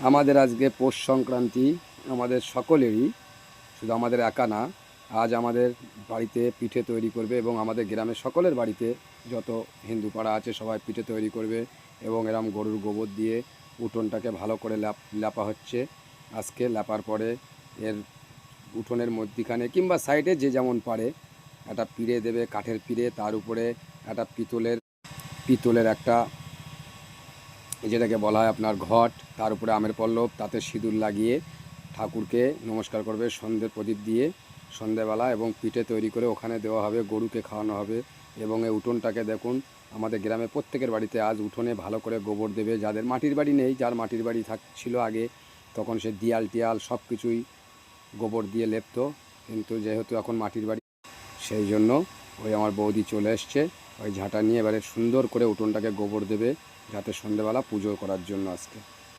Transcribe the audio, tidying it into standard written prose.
আমাদের আজকে পৌষ সংক্রান্তি, আমাদের সকলেরই, শুধু আমাদের একা না। আজ আমাদের বাড়িতে পিঠে তৈরি করবে এবং আমাদের গ্রামের সকলের বাড়িতে যত হিন্দু পাড়া আছে সবাই পিঠে তৈরি করবে এবং এরম গরুর গোবর দিয়ে উঠোনটাকে ভালো করে লেপা হচ্ছে। আজকে লেপার পরে এর উঠোনের মধ্যিখানে কিংবা সাইডে যে যেমন পারে একটা পিঁড়ে দেবে, কাঠের পিঁড়ে, তার উপরে একটা পিতলের একটা, যেটাকে বলা হয় আপনার ঘট, তার উপরে আমের পল্লব, তাতে সিঁদুর লাগিয়ে ঠাকুরকে নমস্কার করবে সন্ধ্যের প্রদীপ দিয়ে সন্ধ্যেবেলা, এবং পিঠে তৈরি করে ওখানে দেওয়া হবে, গরুকে খাওয়ানো হবে। এবং এই উঠোনটাকে দেখুন, আমাদের গ্রামে প্রত্যেকের বাড়িতে আজ উঠোনে ভালো করে গোবর দেবে। যাদের মাটির বাড়ি নেই, যার মাটির বাড়ি ছিল আগে, তখন সে দিয়াল টিয়াল সব কিছুই গোবর দিয়ে লেপতো, কিন্তু যেহেতু এখন মাটির বাড়ি, সেই জন্য ওই আমার বৌদি চলে এসছে ওই ঝাঁটা নিয়ে। এবারে সুন্দর করে উঠোনটাকে গোবর দেবে, যাতে সন্ধ্যেবেলা পুজো করার জন্য আজকে।